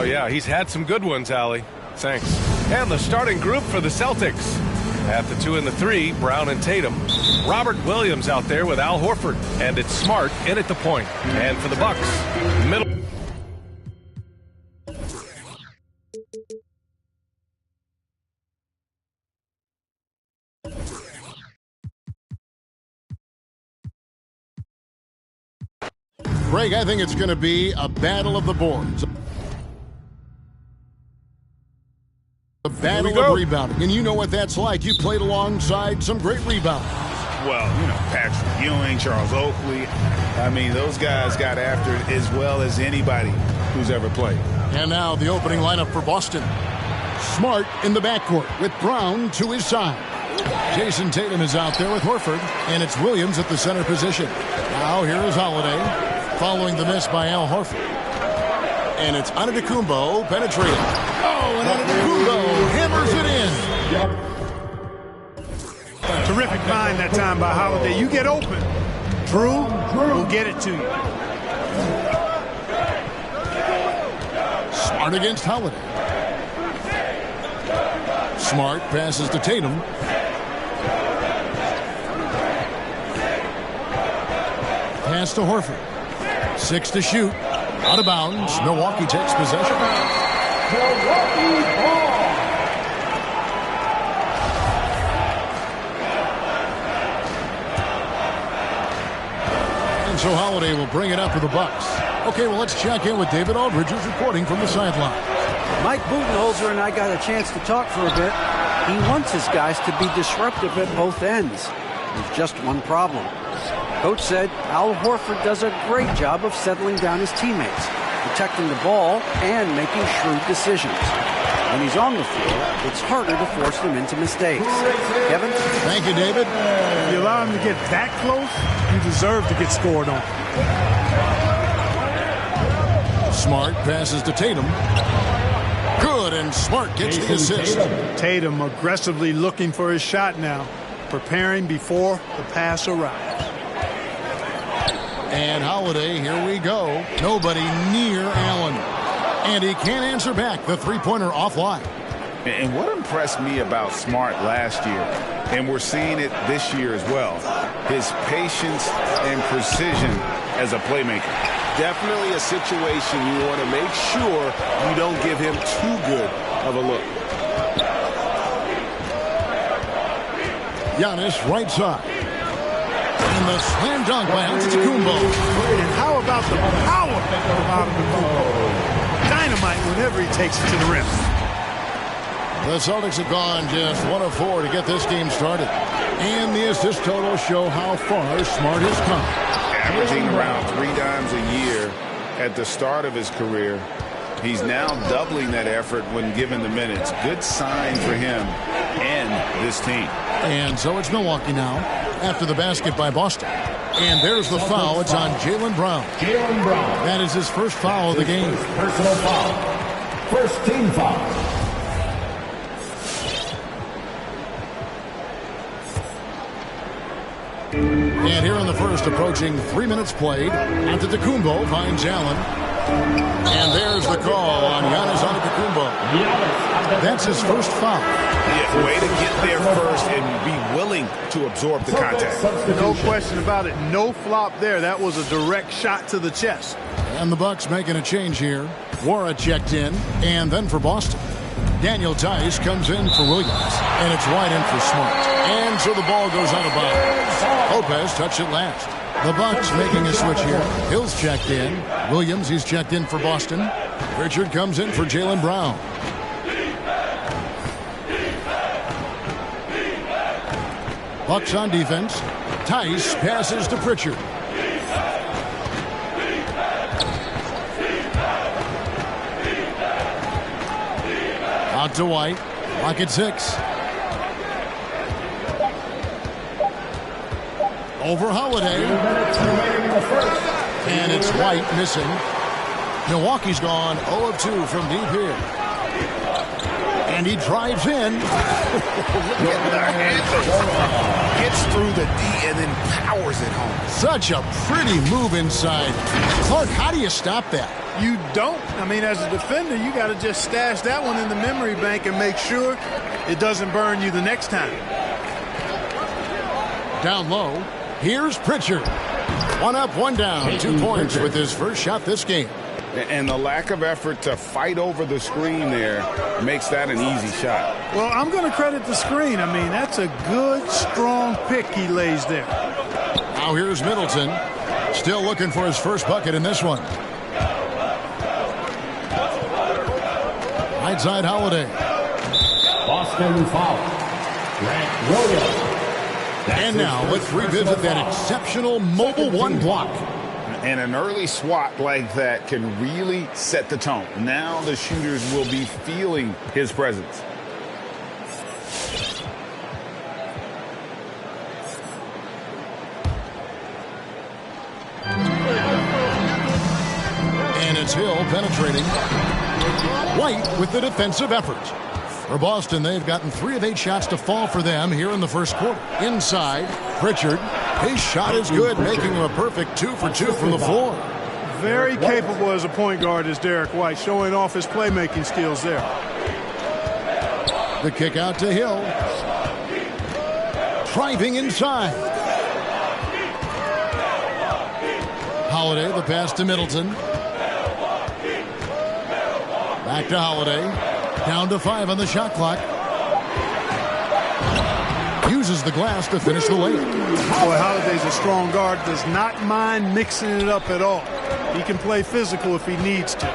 Oh, yeah, he's had some good ones, Allie. Thanks. And the starting group for the Celtics. At the 2 and the 3, Brown and Tatum. Robert Williams out there with Al Horford. And it's Smart in at the point. And for the Bucks, middle. Greg, I think it's going to be a battle of the boards. A battle of rebounding. And you know what that's like. You played alongside some great rebounders. Well, you know, Patrick Ewing, Charles Oakley. I mean, those guys got after it as well as anybody who's ever played. And now the opening lineup for Boston. Smart in the backcourt with Brown to his side. Jason Tatum is out there with Horford, and it's Williams at the center position. Now here is Holiday following the miss by Al Horford. And it's Antetokounmpo penetrating. Oh, and Antetokounmpo hammers it in. Terrific find that time by Holiday. You get open. Drew will get it to you. Smart against Holiday. Smart passes to Tatum. Pass to Horford. 6 to shoot. Out of bounds. Milwaukee takes possession. Milwaukee ball. And so Holiday will bring it up for the Bucks. Okay, well, let's check in with David Aldridge, who's reporting from the sideline. Mike Budenholzer and I got a chance to talk for a bit. He wants his guys to be disruptive at both ends. There's just one problem. Coach said Al Horford does a great job of settling down his teammates, protecting the ball, and making shrewd decisions. When he's on the floor, it's harder to force them into mistakes. Kevin? Thank you, David. If you allow him to get that close, you deserve to get scored on. Smart passes to Tatum. Good, and Smart gets the assist. Tatum aggressively looking for his shot now, preparing before the pass arrives. And Holiday, here we go. Nobody near Allen. And he can't answer back. The three-pointer offline. And what impressed me about Smart last year, and we're seeing it this year as well, his patience and precision as a playmaker. Definitely a situation you want to make sure you don't give him too good of a look. Giannis right side. And the slam dunk by Antetokounmpo. And how about the power of Antetokounmpo? Dynamite whenever he takes it to the rim. The Celtics have gone just 1 of 4 to get this game started. And the assist totals show how far Smart has come. Averaging around 3 dimes a year at the start of his career. He's now doubling that effort when given the minutes. Good sign for him and this team. And so it's Milwaukee now after the basket by Boston. And there's the foul. It's on Jaylen Brown. That is his first foul of the game. Personal foul. First team foul. And here in the first, approaching 3 minutes played, Antetokounmpo finds Allen. And there's the call on Giannis Antetokounmpo. That's his first foul. Yeah, way to get there first and be willing to absorb the contact. No question about it. No flop there. That was a direct shot to the chest. And the Bucks making a change here. Wara checked in, and then for Boston, Daniel Tice comes in for Williams, and it's wide in for Smart. And so the ball goes out of bounds. Lopez touched it last. The Bucks making a switch here. Hill's checked in. Williams, he's checked in for Boston. Richard comes in for Jaylen Brown. Bucks on defense. Tice passes to Pritchard. Out to White. Lock at 6. Over Holiday. And it's White missing. Milwaukee's gone 0 of 2 from deep here. And he drives in. Look at the handles. Gets through the D and then powers it home. Such a pretty move inside. Clark, how do you stop that? You don't. I mean, as a defender, you got to just stash that one in the memory bank and make sure it doesn't burn you the next time. Down low, here's Pritchard. One up, one down. 2 points with his first shot this game. And the lack of effort to fight over the screen there makes that an easy shot. Well, I'm going to credit the screen. I mean, that's a good, strong pick he lays there. Now here's Middleton. Still looking for his first bucket in this one. Right side Holiday. Boston foul. Grant Williams. And now let's revisit that exceptional mobile one block. And an early swat like that can really set the tone. Now the shooters will be feeling his presence. And it's Hill penetrating. White with the defensive effort. For Boston, they've gotten 3 of 8 shots to fall for them here in the first quarter. Inside, Pritchard. His shot is good, making him a perfect 2 for 2 from the floor. Very capable as a point guard is Derek White, showing off his playmaking skills there. The kick out to Hill. Driving inside. Holiday, the pass to Middleton. Back to Holiday. Down to 5 on the shot clock. Uses the glass to finish the layup. Boy, Holiday's a strong guard. Does not mind mixing it up at all. He can play physical if he needs to.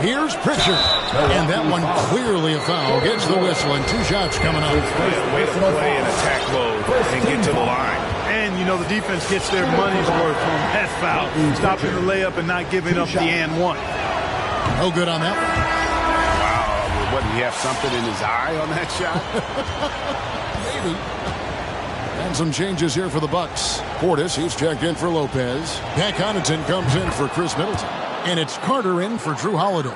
Here's Pritchard. And that one clearly a foul. Gets the whistle and 2 shots coming up. Way to play in attack mode and get to the line. And, you know, the defense gets their money's worth on that foul. Stopping the layup and not giving up the and one. No good on that one. Wow, what, did he have something in his eye on that shot? Maybe. And some changes here for the Bucks. Portis, he's checked in for Lopez. Pat Connaughton comes in for Chris Middleton. And it's Carter in for Drew Holiday.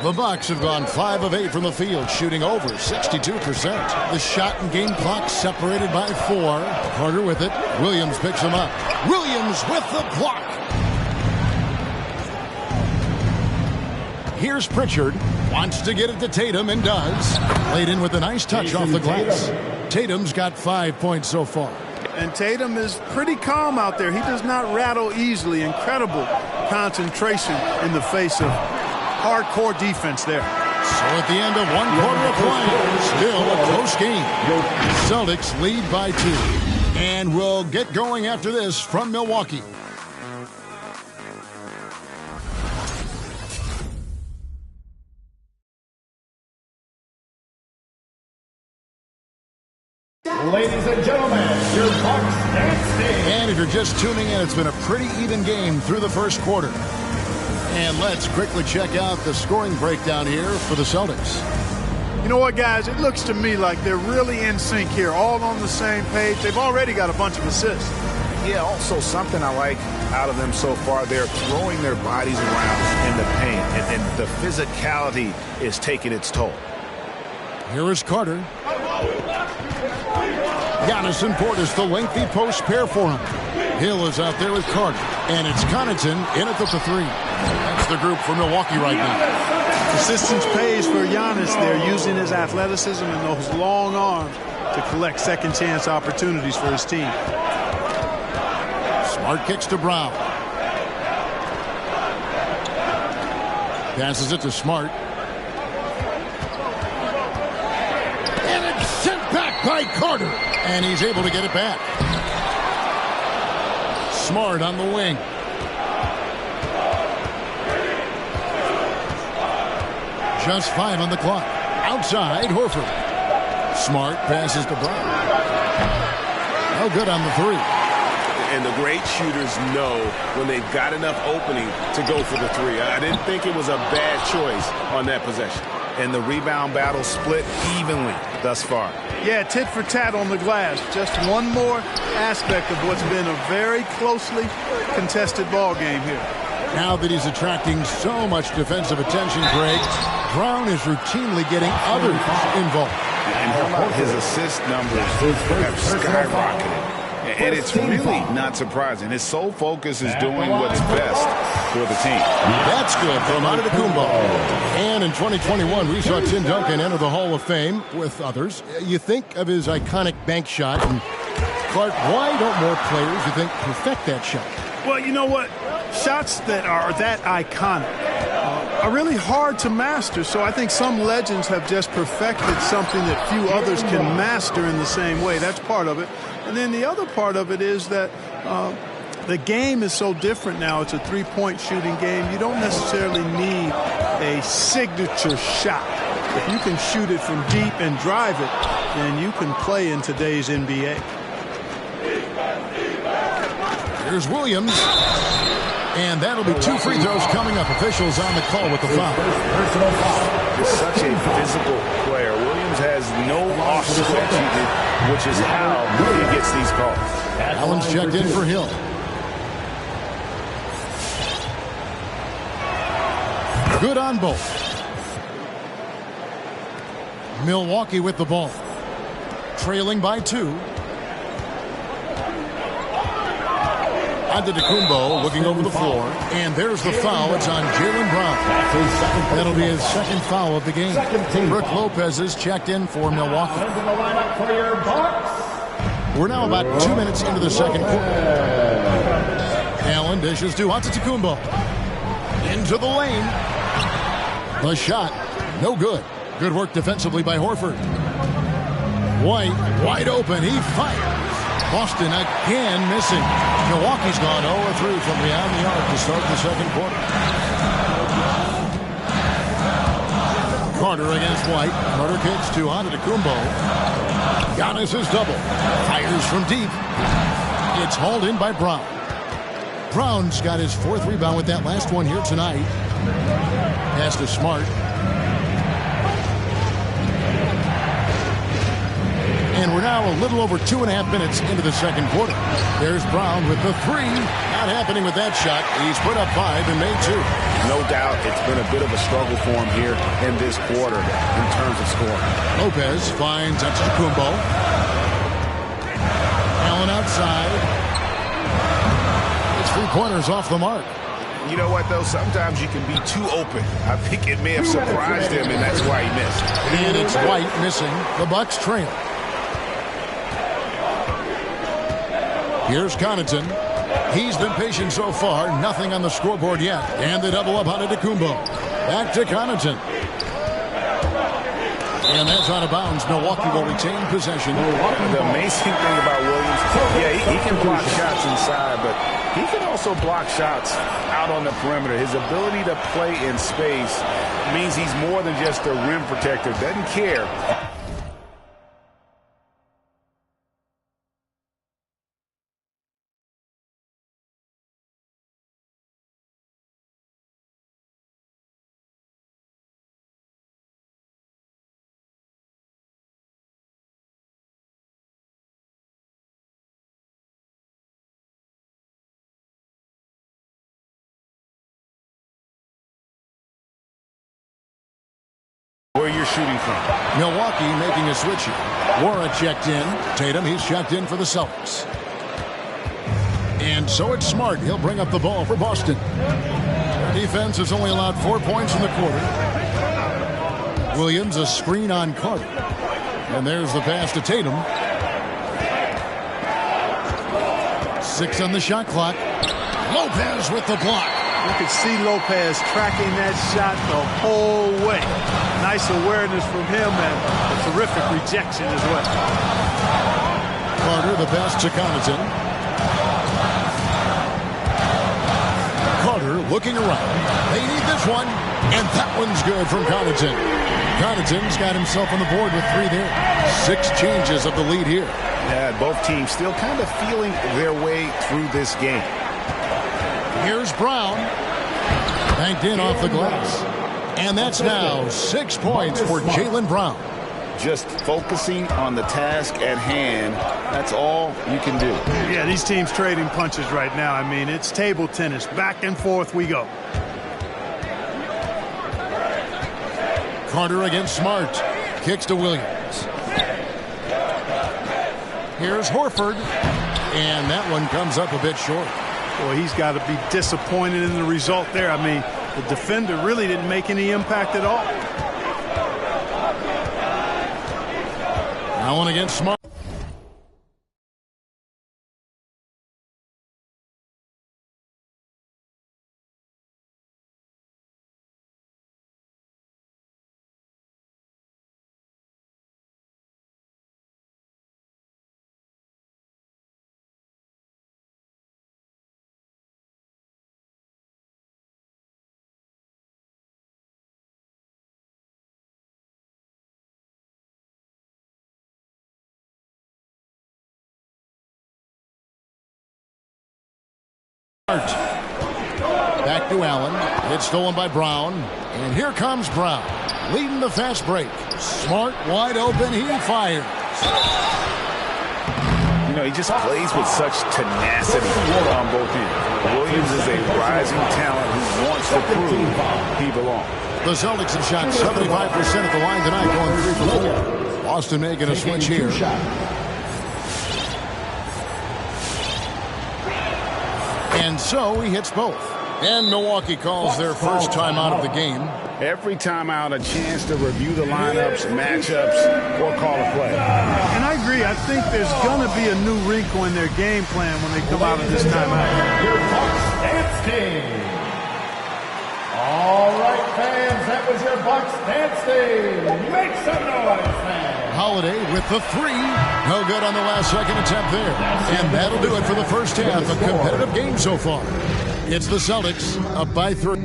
The Bucks have gone 5 of 8 from the field, shooting over 62%. The shot and game clock separated by 4. Carter with it. Williams picks him up. Williams with the block. Here's Pritchard. Wants to get it to Tatum and does. Laid in with a nice touch off the glass. Tatum's got 5 points so far. And Tatum is pretty calm out there. He does not rattle easily. Incredible concentration in the face of hardcore defense there. So at the end of 1 quarter of play, still a close game. Celtics lead by 2. And we'll get going after this from Milwaukee. Ladies and gentlemen, your Bucks dancing. And if you're just tuning in, it's been a pretty even game through the first quarter. And let's quickly check out the scoring breakdown here for the Celtics. You know what, guys? It looks to me like they're really in sync here, all on the same page. They've already got a bunch of assists. Yeah, also something I like out of them so far, they're throwing their bodies around in the paint, and the physicality is taking its toll. Here is Carter. Giannis and Portis, the lengthy post pair for him. Hill is out there with Carter. And it's Connaughton in it with the 3. That's the group for Milwaukee right now. Persistence pays for Giannis there, using his athleticism and those long arms to collect second chance opportunities for his team. Smart kicks to Brown. Passes it to Smart. And it's sent back by Carter. And he's able to get it back. Smart on the wing. Just 5 on the clock. Outside, Horford. Smart passes to Brown. No good on the 3. And the great shooters know when they've got enough opening to go for the 3. I didn't think it was a bad choice on that possession. And the rebound battle split evenly thus far. Yeah, tit for tat on the glass. Just one more aspect of what's been a very closely contested ball game here. Now that he's attracting so much defensive attention, Greg, Brown is routinely getting others involved. And how about his assist numbers have skyrocketed? And it's really not surprising. His sole focus is doing what's best for the team. That's good from Antetokounmpo. And in 2021, we saw Tim Duncan enter the Hall of Fame with others. You think of his iconic bank shot. And Clark, why don't more players, you think, perfect that shot? Well, you know what? Shots that are that iconic are really hard to master. So I think some legends have just perfected something that few others can master in the same way. That's part of it. And then the other part of it is that the game is so different now. It's a three-point shooting game. You don't necessarily need a signature shot. If you can shoot it from deep and drive it, then you can play in today's NBA. Here's Williams. And that'll be 2 free throws coming up. Officials on the call with the foul. He's such a physical player. Williams has no off-switch, which is how he gets these calls. Allen's checked in for Hill. Good on both. Milwaukee with the ball. Trailing by 2. Antetokounmpo looking over the floor. And there's the foul. It's on Jaylen Brown. That'll be his second foul of the game. Brook Lopez is checked in for Milwaukee. We're now about 2 minutes into the second quarter. Allen dishes to Antetokounmpo. Into the lane. The shot, no good. Good work defensively by Horford. White, wide open. He fires. Boston again missing. Milwaukee's gone 0-3 from beyond the arc to start the second quarter. Carter against White. Carter kicks to Antetokounmpo. Giannis is double. Fires from deep. It's hauled in by Brown. Brown's got his 4th rebound with that last one here tonight. Pass to Smart. And we're now a little over 2.5 minutes into the second quarter. There's Brown with the 3. Not happening with that shot. He's put up 5 and made 2. No doubt it's been a bit of a struggle for him here in this quarter in terms of scoring. Lopez finds Antetokounmpo. Allen outside. It's 3-pointers off the mark. You know what, though? Sometimes you can be too open. I think it may have surprised him, and that's why he missed. And it's White missing. The Bucks trail. Here's Connaughton. He's been patient so far. Nothing on the scoreboard yet. And the double up on Antetokounmpo. Back to Connaughton. And that's out of bounds. Milwaukee will retain possession. The amazing thing about Williams, he can block shots inside, but he can also block shots out on the perimeter. His ability to play in space means he's more than just a rim protector. Doesn't care. Where you're shooting from. Milwaukee making a switch here. Wara checked in. Tatum, he's checked in for the Celtics. And so it's Smart. He'll bring up the ball for Boston. Their defense has only allowed 4 points in the quarter. Williams, a screen on Carter. And there's the pass to Tatum. 6 on the shot clock. Lopez with the block. You could see Lopez tracking that shot the whole way. Nice awareness from him and a terrific rejection as well. Carter, the pass to Connaughton. Carter looking around. They need this one. And that one's good from Connaughton. Connaughton's got himself on the board with 3 there. 6 changes of the lead here. Yeah, both teams still kind of feeling their way through this game. Here's Brown. Banked in off the glass. And that's now 6 points for Jaylen Brown. just focusing on the task at hand. That's all you can do. Yeah, these teams trading punches right now. I mean, it's table tennis. Back and forth we go. Carter against Smart. Kicks to Williams. Here's Horford. And that one comes up a bit short. Boy, he's got to be disappointed in the result there. I mean, the defender really didn't make any impact at all. Allen against Smart. Back to Allen. It's stolen by Brown. And here comes Brown. Leading the fast break. Smart wide open. He fires. You know, he just plays with such tenacity on both ends. Williams is a rising talent who wants to prove he belongs. The Celtics have shot 75% at the line tonight, going 3 for 4. Boston making a switch here. And so he hits both. And Milwaukee calls their first timeout of the game. Every timeout, a chance to review the lineups, matchups, or call a play. And I agree. I think there's going to be a new wrinkle in their game plan when they come out of this timeout. Your Bucks dance team. All right, fans, that was your Bucks dance team. Make some noise, fans. Holiday with the 3. No good on the last second attempt there. And that'll do it for the first half. A competitive game so far. It's the Celtics up by 3.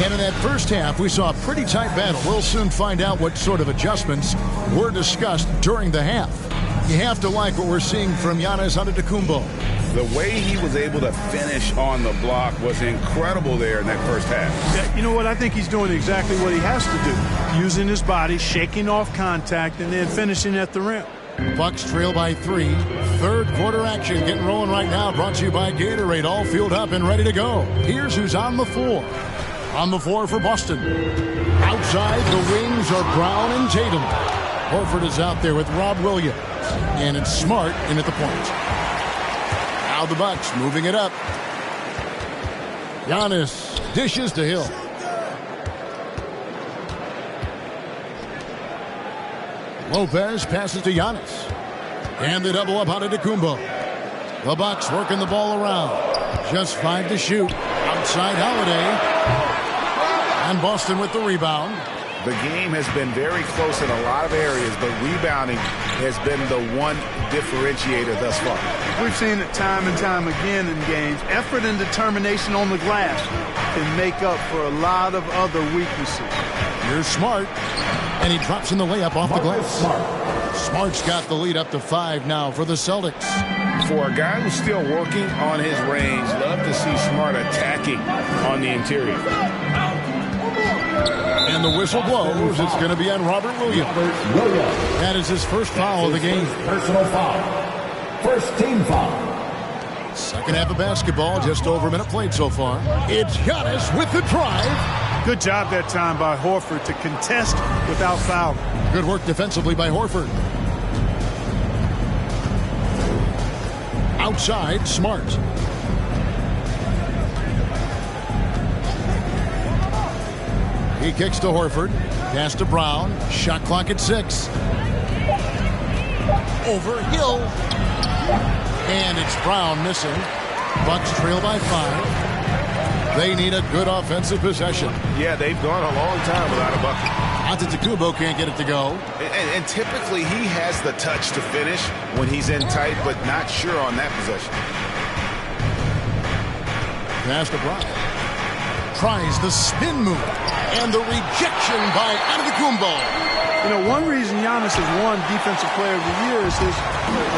And in that first half, we saw a pretty tight battle. We'll soon find out what sort of adjustments were discussed during the half. You have to like what we're seeing from Giannis Antetokounmpo. The way he was able to finish on the block was incredible there in that first half. Yeah, you know what? I think he's doing exactly what he has to do. Using his body, shaking off contact, and then finishing at the rim. Bucks trail by 3. Third quarter action getting rolling right now. Brought to you by Gatorade. All filled up and ready to go. Here's who's on the floor. On the floor for Boston. Outside, the wings are Brown and Tatum. Horford is out there with Rob Williams. And it's Smart in at the point. Now the Bucks moving it up. Giannis dishes to Hill. Lopez passes to Giannis. And they double up out of Antetokounmpo. The Bucks working the ball around. Just 5 to shoot. Outside Holiday. And Boston with the rebound. The game has been very close in a lot of areas, but rebounding has been the one differentiator thus far. We've seen it time and time again in games. Effort and determination on the glass can make up for a lot of other weaknesses. Here's Smart. And he drops in the layup off the glass. Smart's got the lead up to 5 now for the Celtics. For a guy who's still working on his range, love to see Smart attacking on the interior. And the whistle blows. It's going to be on Robert Williams. That is his first foul of the game. Personal foul. First team foul. Second half of basketball, just over a minute played so far. It's Giannis with the drive. Good job that time by Horford to contest without fouling. Good work defensively by Horford. Outside, Smart. He kicks to Horford. Pass to Brown. Shot clock at 6. Over Hill. And it's Brown missing. Bucks trail by 5. They need a good offensive possession. Yeah, they've gone a long time without a bucket. Antetokounmpo can't get it to go. And typically he has the touch to finish when he's in tight, but not sure on that possession. Pass to Brock. Tries the spin move. And the rejection by Antetokounmpo. You know, one reason Giannis has won Defensive Player of the Year is his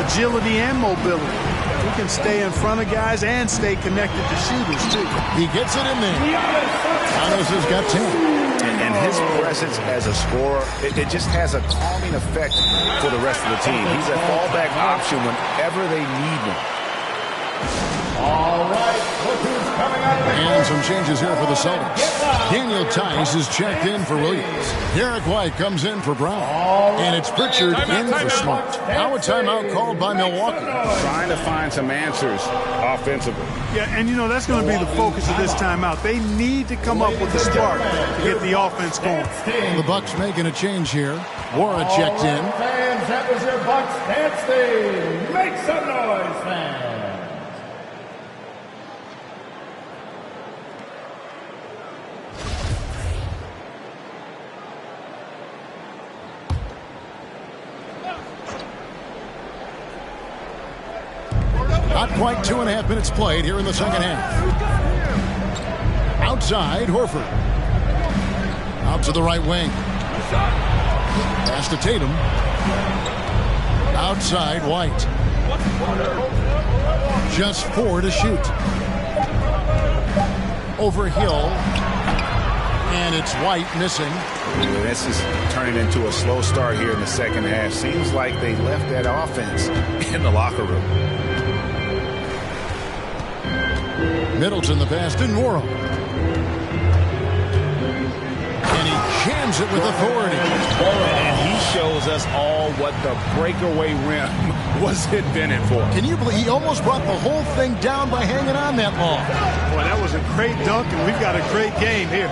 agility and mobility. He can stay in front of guys and stay connected to shooters, too. He gets it in there. Giannis has got 10. And his presence as a scorer, it just has a calming effect for the rest of the team. He's a fallback option whenever they need one. All right, look who's coming out of the And some changes here for the Celtics. Daniel Tice is checked in for Williams. Derek White comes in for Brown. And it's Pritchard in for Smart. Now a timeout called by Milwaukee. Trying to find some answers offensively. Yeah, and you know, that's going to be the focus of this timeout. They need to come up with a spark to get the offense going. The Bucks making a change here. Wara checked in. Fans, that was your Bucks dance team. Make some noise, fans. Not quite 2.5 minutes played here in the second half. Outside, Horford. Out to the right wing. Pass to Tatum. Outside, White. Just 4 to shoot. Over Hill. And it's White missing. This is turning into a slow start here in the second half. Seems like they left that offense in the locker room. Middleton the pass to Nora. And he jams it with authority. And he shows us all what the breakaway rim was invented for. Can you believe he almost brought the whole thing down by hanging on that long? Boy, that was a great dunk, and we've got a great game here.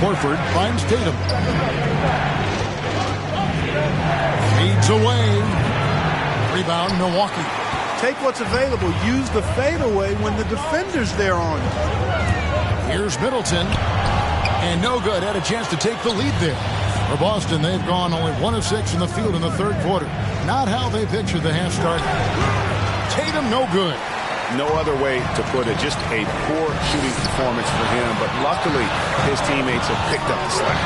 Horford finds Tatum. Feeds away. Rebound, Milwaukee. Take what's available. Use the fadeaway when the defender's there on you. Here's Middleton. And no good. Had a chance to take the lead there. For Boston, they've gone only 1 of 6 in the field in the third quarter. Not how they pictured the half start. Tatum, no good. No other way to put it. Just a poor shooting performance for him. But luckily, his teammates have picked up the slack.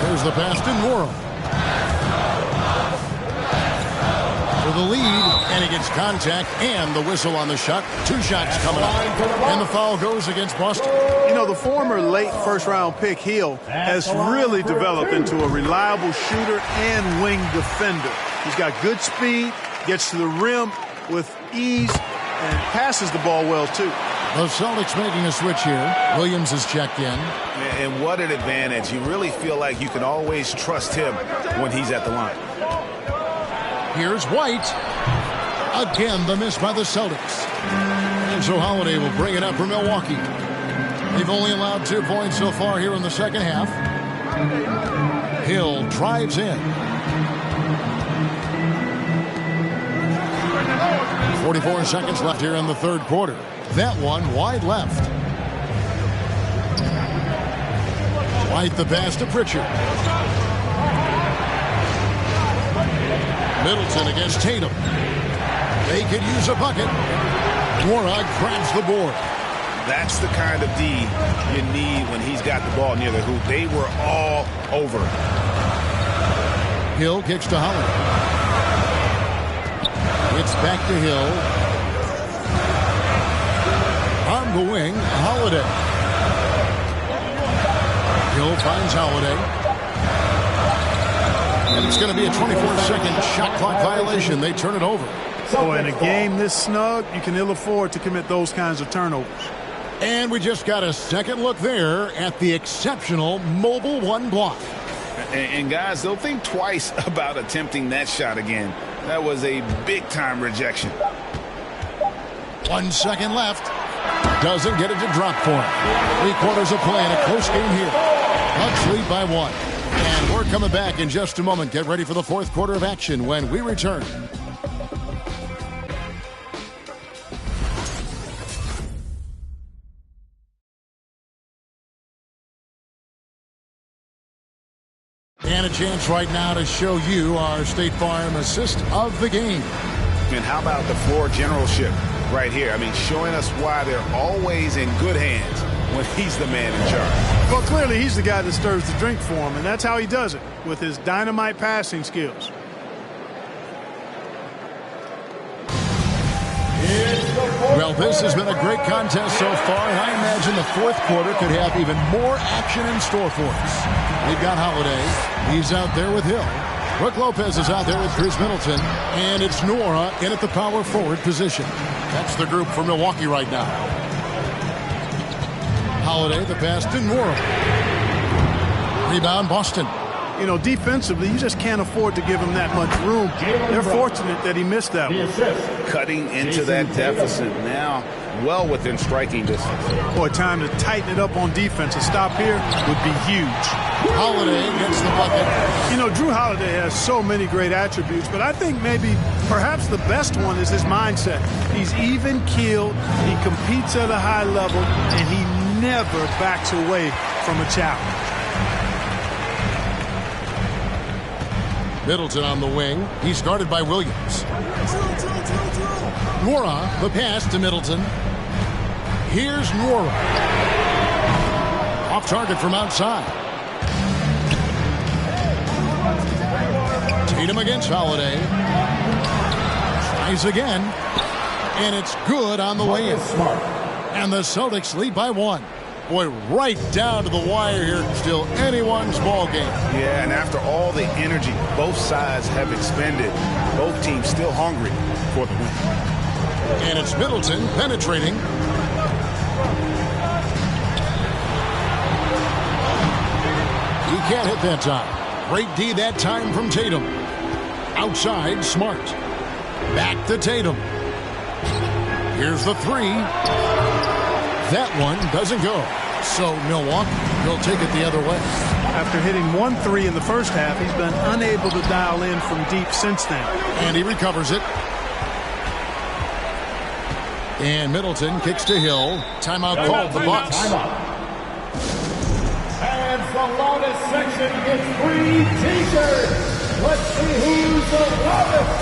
There's the pass to Nora. For the lead, and he gets contact and the whistle on the shot. 2 shots coming up. And the foul goes against Boston. You know, the former late first-round pick, Hill, has really developed into a reliable shooter and wing defender. He's got good speed, gets to the rim with ease, and passes the ball well, too. The Celtics making a switch here. Williams is checked in. And what an advantage. You really feel like you can always trust him when he's at the line. Here's White. Again, the miss by the Celtics. And so Holiday will bring it up for Milwaukee. They've only allowed 2 points so far here in the second half. Hill drives in. 44 seconds left here in the third quarter. That one wide left. White the pass to Pritchard. Middleton against Tatum. They could use a bucket. Warnock grabs the board. That's the kind of D you need when he's got the ball near the hoop. They were all over. Hill kicks to Holiday. It's back to Hill. On the wing, Holiday. Hill finds Holiday. And it's going to be a 24-second shot clock violation. They turn it over. Boy, in a game this snug, you can ill afford to commit those kinds of turnovers. And we just got a second look there at the exceptional mobile 1 block. And guys, they'll think twice about attempting that shot again. That was a big-time rejection. 1 second left. Doesn't get it to drop for him. 3 quarters of play in a close game here. Bucks lead by 1. And we're coming back in just a moment. Get ready for the fourth quarter of action when we return. chance right now to show you our State Farm assist of the game. And how about the floor generalship right here? I mean, showing us why they're always in good hands when he's the man in charge. Well, clearly he's the guy that stirs the drink for him, and that's how he does it, with his dynamite passing skills. Well, this has been a great contest so far, and I imagine the fourth quarter could have even more action in store for us. We've got Holiday. He's out there with Hill. Brook Lopez is out there with Chris Middleton, and it's Nora in at the power forward position. That's the group for Milwaukee right now. Holiday, the pass to Nora. Rebound, Boston. You know, defensively, you just can't afford to give him that much room. They're fortunate that he missed that one. Cutting into that deficit now, well within striking distance. Boy, time to tighten it up on defense. A stop here would be huge. Holiday gets the bucket. You know, Drew Holiday has so many great attributes, but I think maybe perhaps the best one is his mindset. He's even-keeled, he competes at a high level, and he never backs away from a challenge. Middleton on the wing. He's guarded by Williams. Nora, the pass to Middleton. Here's Nora. Off target from outside. Tatum against Holiday. Tries again. And it's good on the way in. And the Celtics lead by 1. Boy, right down to the wire here. Still anyone's ball game. Yeah, and after all the energy both sides have expended, both teams still hungry for the win. And it's Middleton penetrating. He can't hit that time. Great D that time from Tatum. Outside, Smart. Back to Tatum. Here's the three. That one doesn't go. So Milwaukee will take it the other way. After hitting 1-3 in the first half, he's been unable to dial in from deep since then. And he recovers it. And Middleton kicks to Hill. Timeout called the Bucks. And the loudest section gets free t-shirts. Let's see who's the loudest.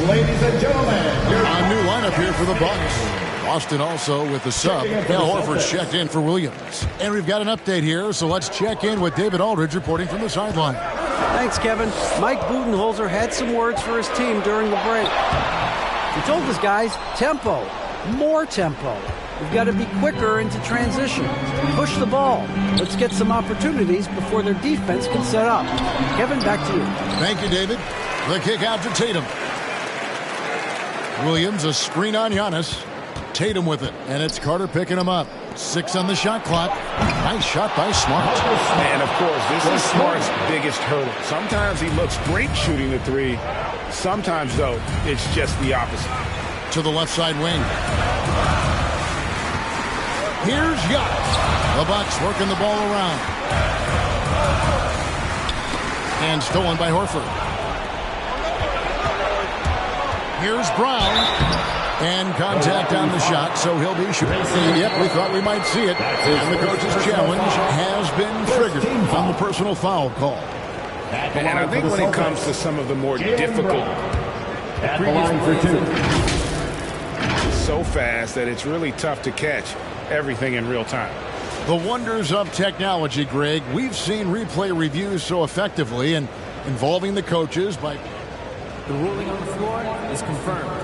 Ladies and gentlemen, a new lineup here for the Bucks. Boston also with the sub. Al Horford's checked in for Williams. And we've got an update here, so let's check in with David Aldridge reporting from the sideline. Thanks, Kevin. Mike Budenholzer had some words for his team during the break. He told his guys, tempo, more tempo. We've got to be quicker into transition. Push the ball. Let's get some opportunities before their defense can set up. Kevin, back to you. Thank you, David. The kick out to Tatum. Williams, a screen on Giannis. Tatum with it, and it's Carter picking him up. 6 on the shot clock. Nice shot by Smart. And, of course, this is Smart's biggest hurdle. Sometimes he looks great shooting the three. Sometimes, though, it's just the opposite. To the left side wing. Here's Giannis. The Bucks working the ball around. And stolen by Horford. Here's Brown. And contact on the shot, so he'll be shooting. Yep, we thought we might see it. And the coach's challenge has been triggered on the personal foul call. And I think when it comes to some of the more difficult, so fast that it's really tough to catch everything in real time. The wonders of technology, Greg. We've seen replay reviews so effectively and involving the coaches by... The ruling on the floor is confirmed.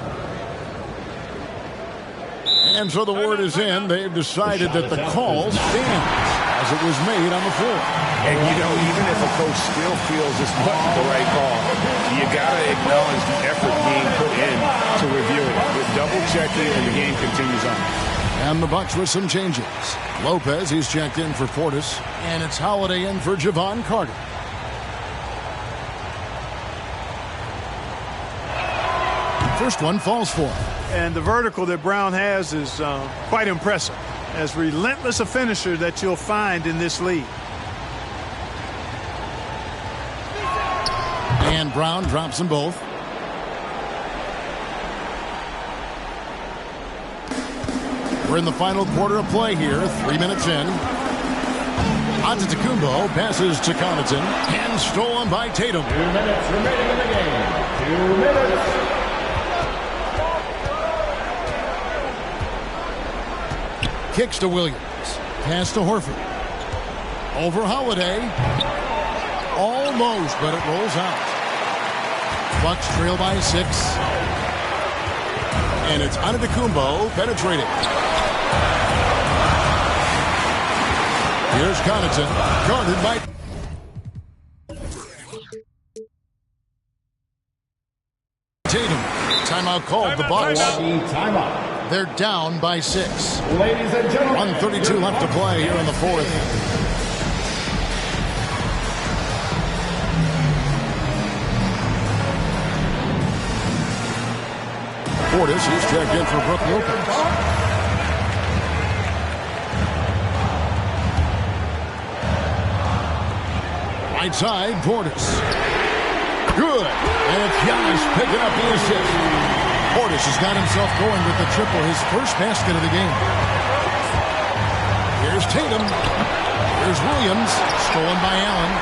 And so the word is in. They've decided that the call stands as it was made on the floor. And, you know, even if a coach still feels this wasn't the right call, you got to acknowledge the effort being put in to review it. With double-checking, and the game continues on. And the Bucks with some changes. Lopez, he's checked in for Portis. And it's Holiday in for Javon Carter. First one falls for him. And the vertical that Brown has is quite impressive. As relentless a finisher that you'll find in this league. And Brown drops them both. We're in the final quarter of play here. 3 minutes in. Antetokounmpo passes to Connaughton and stolen by Tatum. 2 minutes remaining in the game. 2 minutes. Kicks to Williams. Pass to Horford. Over Holiday. Almost, but it rolls out. Bucks trail by 6. And it's Antetokounmpo penetrating. Here's Connaughton, guarded by Tatum. Timeout called. The Bucks. Timeout. They're down by 6. Ladies and gentlemen. 1:32 left to play here in the fourth. Portis is checked in for Brook Lopez. Right side, Portis. Good. And it's Giannis picking up the assist. Portis has got himself going with the triple, his first basket of the game. Here's Tatum. Here's Williams. Stolen by Allen.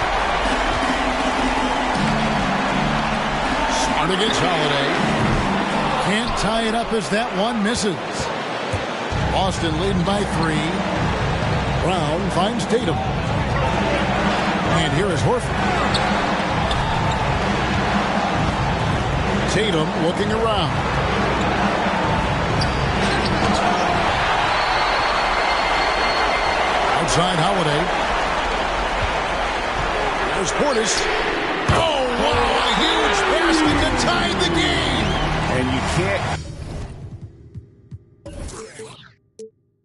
Smart against Holiday. Can't tie it up as that one misses. Boston leading by 3. Brown finds Tatum. And here is Horford. Tatum looking around. Outside Holiday. There's Portis. Oh, wow, a huge basket to tie the game. And you can't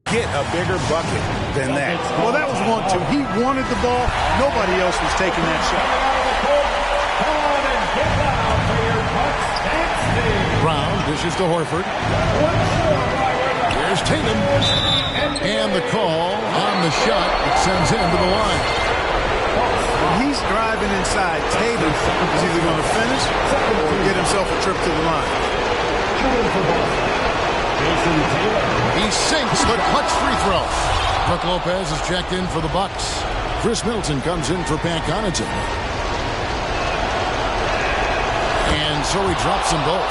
get a bigger bucket than that. Well, that was 1-2. He wanted the ball. Nobody else was taking that shot. Come on and get down for your Bucks and Brown dishes to Horford. Here's Tatum. And the call on the shot that sends him to the line. When he's driving inside, Tatum is either going to finish or get himself a trip to the line. He sinks the clutch free throw. Brook Lopez is checked in for the Bucks. Chris Middleton comes in for Pat Connaughton. And so he drops them both.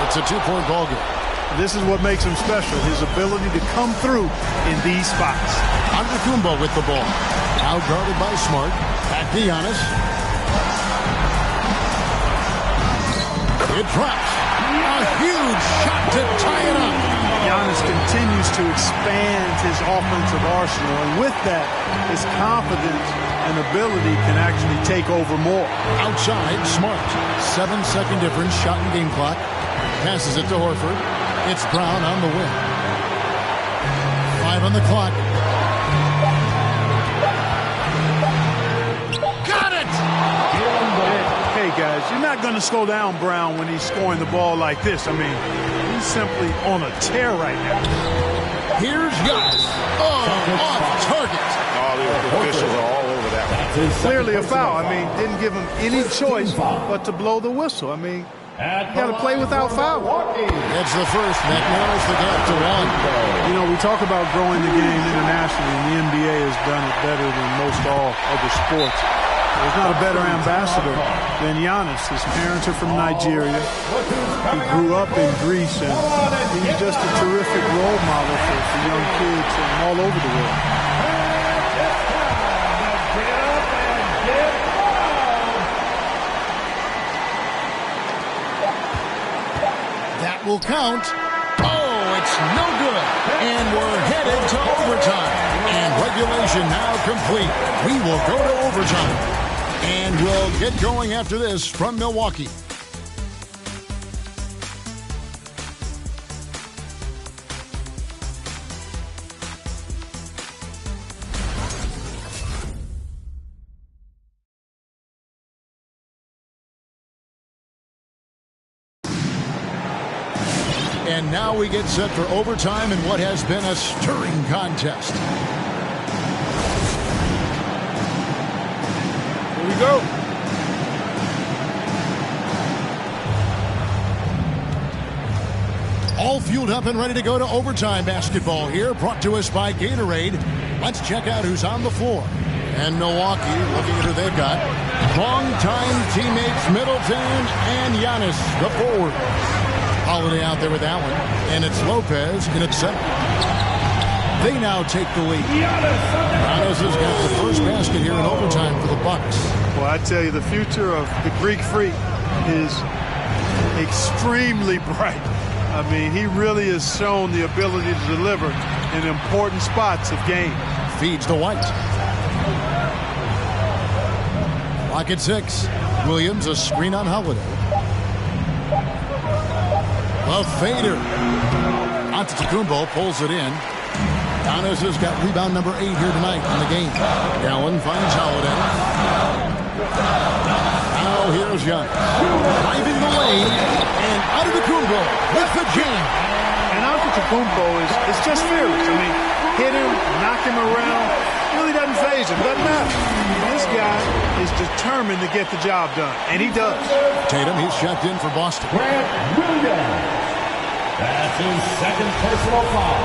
It's a 2-point ball game. This is what makes him special, his ability to come through in these spots. Antetokounmpo with the ball. Now guarded by Smart. Back to Giannis. It drops. A huge shot to tie it up. Giannis continues to expand his offensive arsenal, and with that, his confidence and ability can actually take over more. Outside, Smart. 7-second difference, shot and game clock. Passes it to Horford. It's Brown on the win. 5 on the clock. Got it! Hey, guys, you're not going to slow down Brown when he's scoring the ball like this. I mean, he's simply on a tear right now. Here's Giannis. Oh, off target. Oh, the officials are all over that one. Clearly a foul. I mean, didn't give him any choice but to blow the whistle. I mean, you got to play without foul. It's the first. That narrows the gap to 1. You know, we talk about growing the game internationally, and the NBA has done it better than most all other sports. There's not a better ambassador than Giannis. His parents are from Nigeria. He grew up in Greece, and he's just a terrific role model for young kids all over the world. That will count. Oh, it's no good. And we're headed to overtime. And regulation now complete. We will go to overtime. And we'll get going after this from Milwaukee. And now we get set for overtime in what has been a stirring contest. Here we go. All fueled up and ready to go to overtime basketball here, brought to us by Gatorade. Let's check out who's on the floor. And Milwaukee, looking at who they've got. Longtime teammates Middleton and Giannis, the forward. Holiday out there with that one. And it's Lopez in at center. They now take the lead. Giannis has got the first basket here in overtime for the Bucks. Well, I tell you, the future of the Greek Freak is extremely bright. I mean, he really has shown the ability to deliver in important spots of game. Feeds to White. Lock at 6. Williams, a screen on Holiday. A fader. Antetokounmpo pulls it in. Giannis has got rebound number 8 here tonight in the game. Allen finds Holiday. Now here's Young. Driving the lane. And Antetokounmpo with the jam. And Antetokounmpo is just fearless. I mean, hit him, knock him around. Really doesn't faze him. Doesn't matter. This guy is determined to get the job done. And he does. Tatum, he's checked in for Boston. Grant Williams. That's his second personal foul.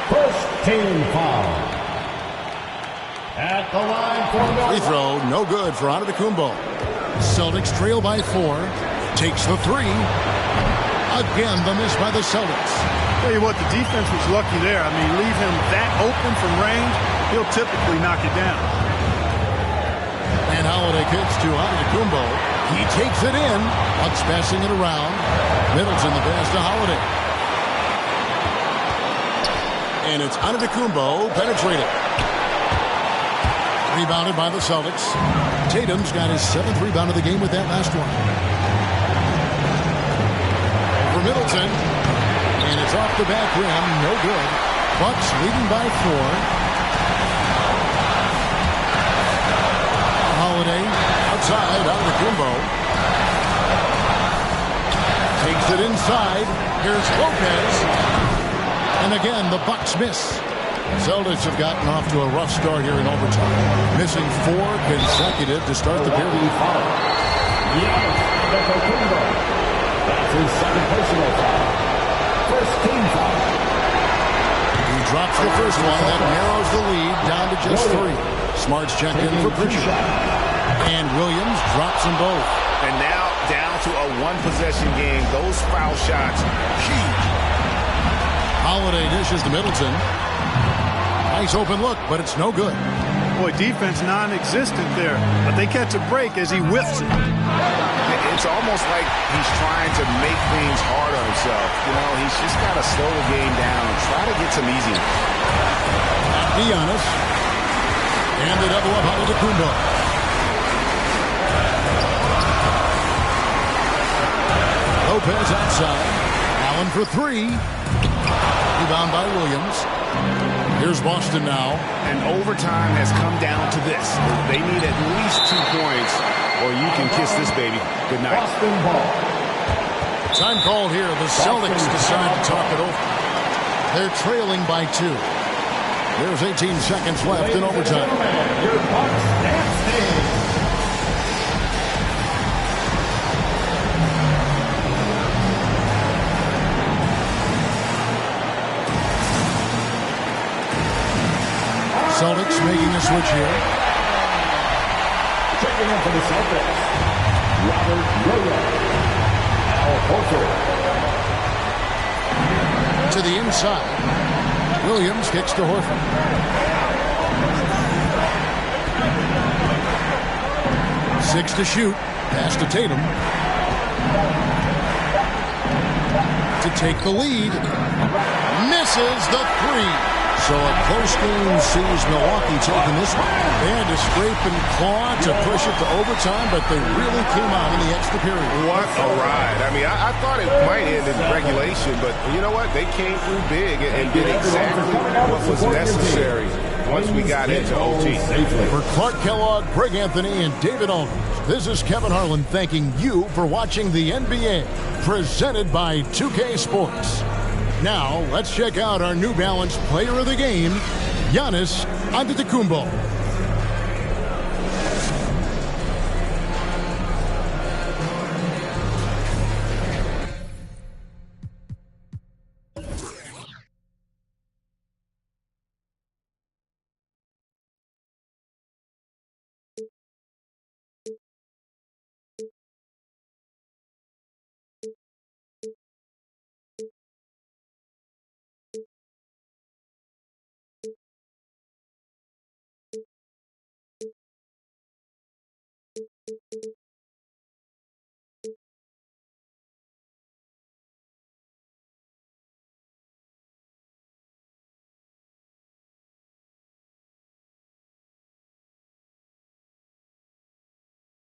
First team foul. At the line for Free throw, no good for Antetokounmpo. Celtics trail by 4. Takes the 3. Again, the miss by the Celtics. Tell you what, the defense was lucky there. I mean, leave him that open from range, he'll typically knock it down. And Holiday kicks to Antetokounmpo. He takes it in. Bucks passing it around. Middleton the pass to Holiday. And it's Antetokounmpo penetrated. Rebounded by the Celtics. Tatum's got his 7th rebound of the game with that last one. For Middleton. And it's off the back rim. No good. Bucks leading by 4. Holiday outside. Antetokounmpo. Takes it inside. Here's Lopez. And again, the Bucks miss. Celtics have gotten off to a rough start here in overtime. Missing 4 consecutive to start the period. That's his second personal foul. First team foul. He drops the first one. That narrows the lead down to just 3. Smart's checked in for Pritchard. And Williams drops them both. And now down to a one-possession game. Those foul shots, huge. Holiday dishes to Middleton. Nice open look, but it's no good. Boy, defense non-existent there. But they catch a break as he whiffs it. It's almost like he's trying to make things hard on himself. You know, he's just got to slow the game down and try to get some easy. Giannis. And the double up Antetokounmpo. Lopez outside. Allen for 3. Rebound by Williams. Here's Boston now. And overtime has come down to this. They need at least 2 points or you can kiss this baby good night. Boston ball. Time called here. The Celtics decide to talk it over. They're trailing by 2. There's 18 seconds left in overtime. Your Bucks dance team. Celtics making a switch here. Checking in for the Celtics, Robert Williams. Al Horford. To the inside. Williams kicks to Horford. Six to shoot. Pass to Tatum. To take the lead. Misses the 3. So a close game sees Milwaukee taking this one. They had to scrape and claw to push it to overtime, but they really came out in the extra period. What a ride. I mean, I thought it might end in regulation, but you know what? They came through big and did exactly what was necessary once we got into OT. For Clark Kellogg, Greg Anthony, and David Aldridge, this is Kevin Harlan thanking you for watching the NBA, presented by 2K Sports. Now, let's check out our New Balance player of the game, Giannis Antetokounmpo.